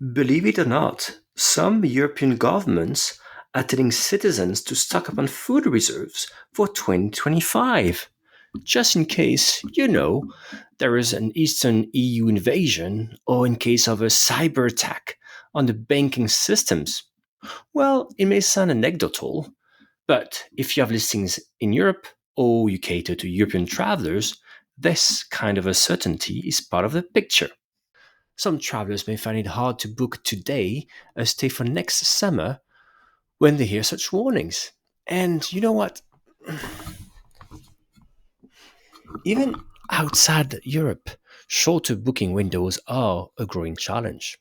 Believe it or not, some European governments are telling citizens to stock up on food reserves for 2025, just in case, there is an Eastern EU invasion or in case of a cyber attack on the banking systems. Well, it may sound anecdotal, but if you have listings in Europe or you cater to European travelers, this kind of uncertainty is part of the picture. Some travelers may find it hard to book today a stay for next summer when they hear such warnings. And you know what? Even outside Europe, shorter booking windows are a growing challenge.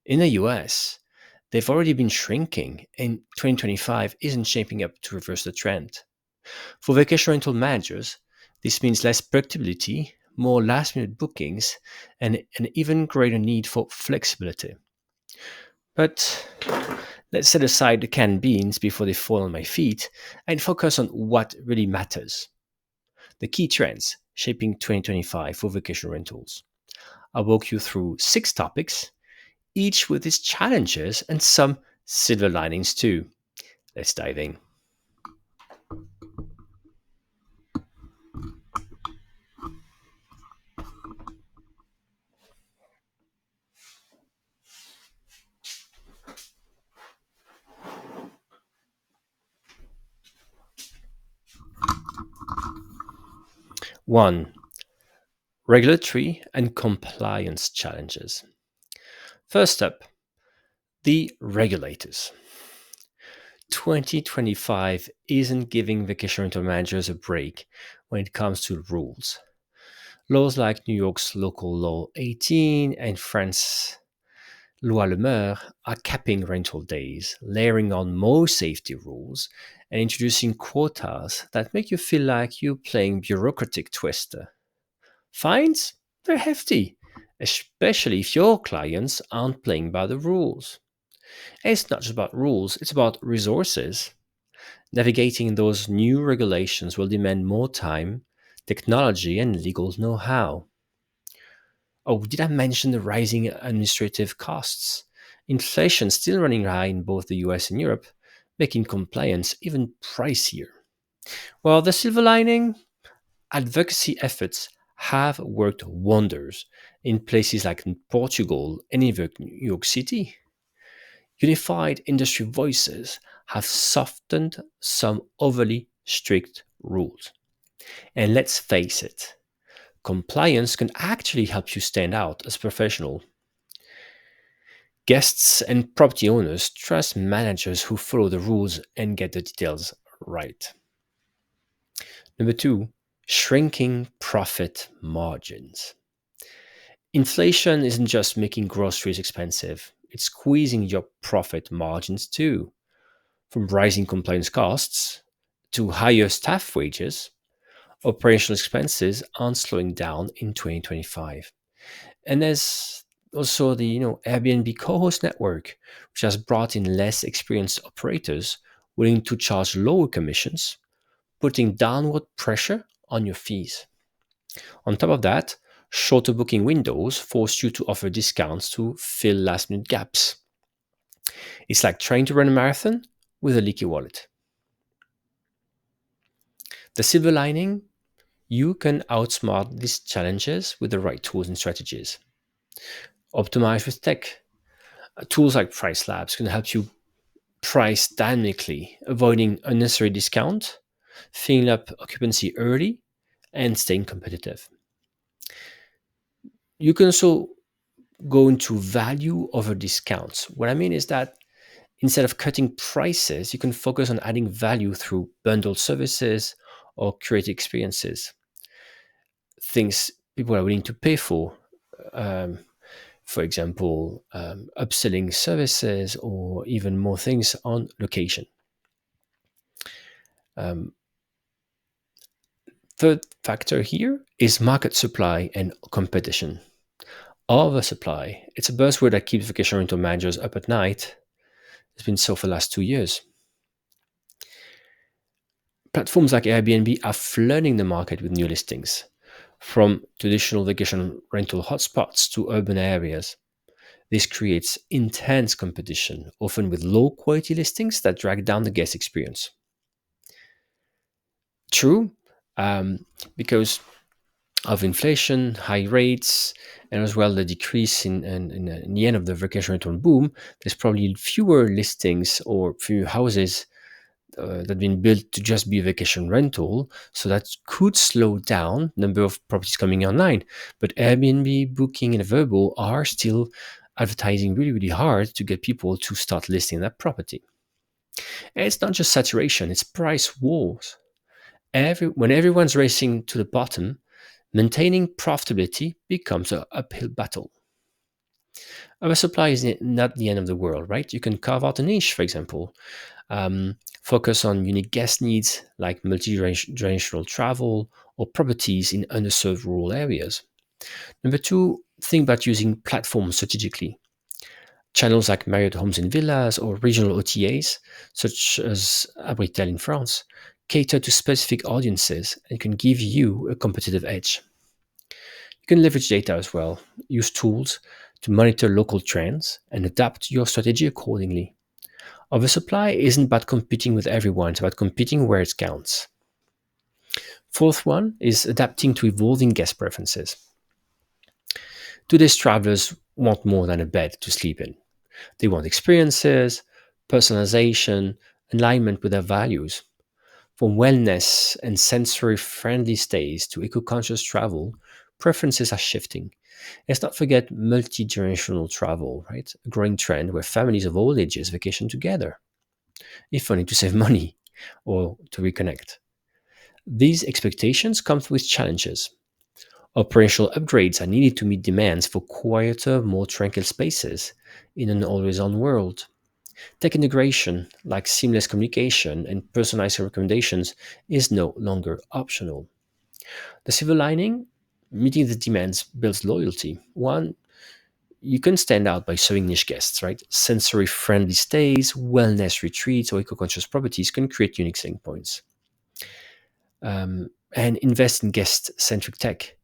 In the US, they've already been shrinking, and 2025 isn't shaping up to reverse the trend. For vacation rental managers, this means less predictability, more last minute bookings, and an even greater need for flexibility. But let's set aside the canned beans before they fall on my feet and focus on what really matters: the key trends shaping 2025 for vacation rentals. I'll walk you through six topics, each with its challenges and some silver linings too. Let's dive in. 1. Regulatory and compliance challenges. First up, the regulators. 2025 isn't giving vacation rental managers a break when it comes to rules. Laws like New York's Local Law 18 and France's Loi Le Mer are capping rental days, layering on more safety rules, and introducing quotas that make you feel like you're playing bureaucratic twister. Fines? They're hefty, especially if your clients aren't playing by the rules. And it's not just about rules, it's about resources. Navigating those new regulations will demand more time, technology, and legal know how. Oh, did I mention the rising administrative costs? Inflation still running high in both the US and Europe, making compliance even pricier. Well, the silver lining: advocacy efforts have worked wonders in places like Portugal and even New York City. Unified industry voices have softened some overly strict rules. And let's face it, compliance can actually help you stand out as a professional. Guests and property owners trust managers who follow the rules and get the details right. Number two, shrinking profit margins. Inflation isn't just making groceries expensive, it's squeezing your profit margins too. From rising compliance costs to higher staff wages, operational expenses aren't slowing down in 2025. And there's also the Airbnb co-host network, which has brought in less experienced operators willing to charge lower commissions, putting downward pressure on your fees. On top of that, shorter booking windows force you to offer discounts to fill last minute gaps. It's like trying to run a marathon with a leaky wallet. The silver lining: you can outsmart these challenges with the right tools and strategies. Optimize with tech. Tools like Price Labs can help you price dynamically, avoiding unnecessary discount, filling up occupancy early, and staying competitive. You can also go into value over discounts. What I mean is that instead of cutting prices, you can focus on adding value through bundled services or curated experiences, things people are willing to pay for. Um, for example, upselling services or even more things on location. Um, Third factor here is market supply and competition. Oversupply, it's a buzzword that keeps vacation rental managers up at night. It's been so for the last 2 years. Platforms like Airbnb are flooding the market with new listings, from traditional vacation rental hotspots to urban areas. This creates intense competition, often with low quality listings that drag down the guest experience. True, um, because of inflation, high rates, and as well the decrease in the end of the vacation rental boom, there's probably fewer listings or fewer houses that have been built to just be a vacation rental. So that could slow down the number of properties coming online. But Airbnb, Booking, and Vrbo are still advertising really, really hard to get people to start listing that property. And it's not just saturation, it's price wars. When everyone's racing to the bottom, maintaining profitability becomes an uphill battle. Oversupply is not the end of the world, right? You can carve out a niche, for example, focus on unique guest needs like multi-generational travel or properties in underserved rural areas. Number two, think about using platforms strategically. Channels like Marriott Homes and Villas or regional OTAs, such as Abritel in France, cater to specific audiences and can give you a competitive edge. You can leverage data as well, use tools to monitor local trends and adapt your strategy accordingly. Oversupply isn't about competing with everyone, it's about competing where it counts. Fourth one is adapting to evolving guest preferences. Today's travelers want more than a bed to sleep in. They want experiences, personalization, alignment with their values. From wellness and sensory friendly stays to eco conscious travel, preferences are shifting. Let's not forget multi generational travel, right? A growing trend where families of all ages vacation together, if only to save money or to reconnect. These expectations come with challenges. Operational upgrades are needed to meet demands for quieter, more tranquil spaces in an always on world. Tech integration, like seamless communication and personalized recommendations, is no longer optional. The silver lining, meeting the demands builds loyalty. One, you can stand out by serving niche guests, right? Sensory friendly stays, wellness retreats, or eco conscious properties can create unique selling points. And invest in guest centric tech.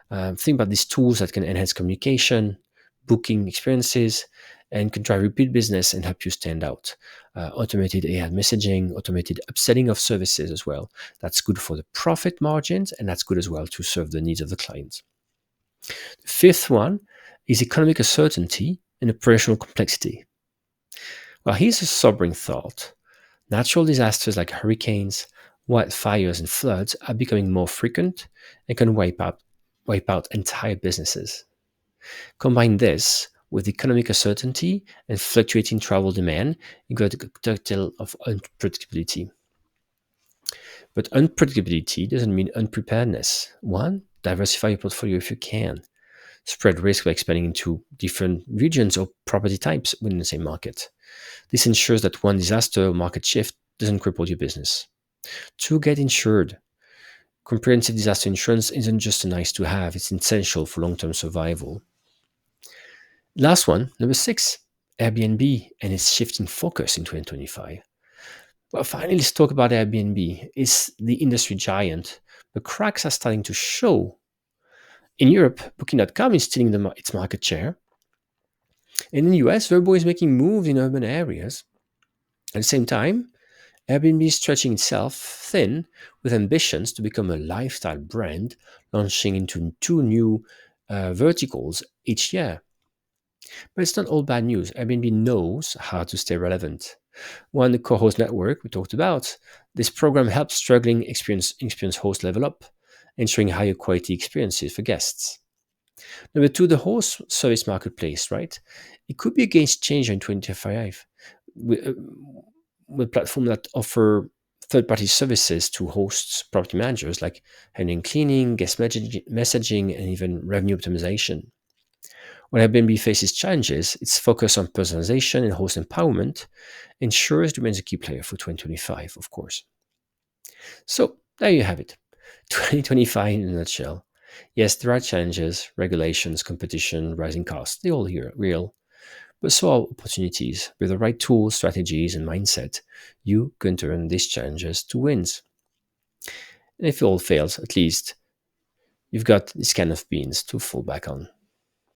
Think about these tools that can enhance communication, booking experiences, and can drive repeat business and help you stand out. Automated AI messaging, automated upselling of services as well. That's good for the profit margins, and that's good as well to serve the needs of the clients. The fifth one is economic uncertainty and operational complexity. Well, here's a sobering thought. Natural disasters like hurricanes, wildfires, and floods are becoming more frequent and can wipe out entire businesses. Combine this with economic uncertainty and fluctuating travel demand, you got a cocktail of unpredictability. But unpredictability doesn't mean unpreparedness. One, diversify your portfolio if you can. Spread risk by expanding into different regions or property types within the same market. This ensures that one disaster or market shift doesn't cripple your business. Two, get insured. Comprehensive disaster insurance isn't just a nice to have, it's essential for long term survival. Last one, number six, Airbnb and its shifting focus in 2025. Well, finally, let's talk about Airbnb. It's the industry giant. The cracks are starting to show. In Europe, Booking.com is stealing its market share. And in the US, Vrbo is making moves in urban areas. At the same time, Airbnb is stretching itself thin with ambitions to become a lifestyle brand, launching into two new verticals each year. But it's not all bad news. Airbnb knows how to stay relevant. One, the co-host network we talked about. This program helps struggling experience hosts level up, ensuring higher quality experiences for guests. Number two, the host service marketplace, right? It could be a game changer in 2025 with platforms that offer third-party services to hosts, property managers like handling cleaning, guest messaging, and even revenue optimization. When Airbnb faces challenges, its focus on personalization and host empowerment ensures it remains a key player for 2025, of course. So there you have it. 2025 in a nutshell. Yes, there are challenges, regulations, competition, rising costs. They all here real. But so are opportunities. With the right tools, strategies, and mindset, you can turn these challenges to wins. And if it all fails, at least you've got this kind of beans to fall back on.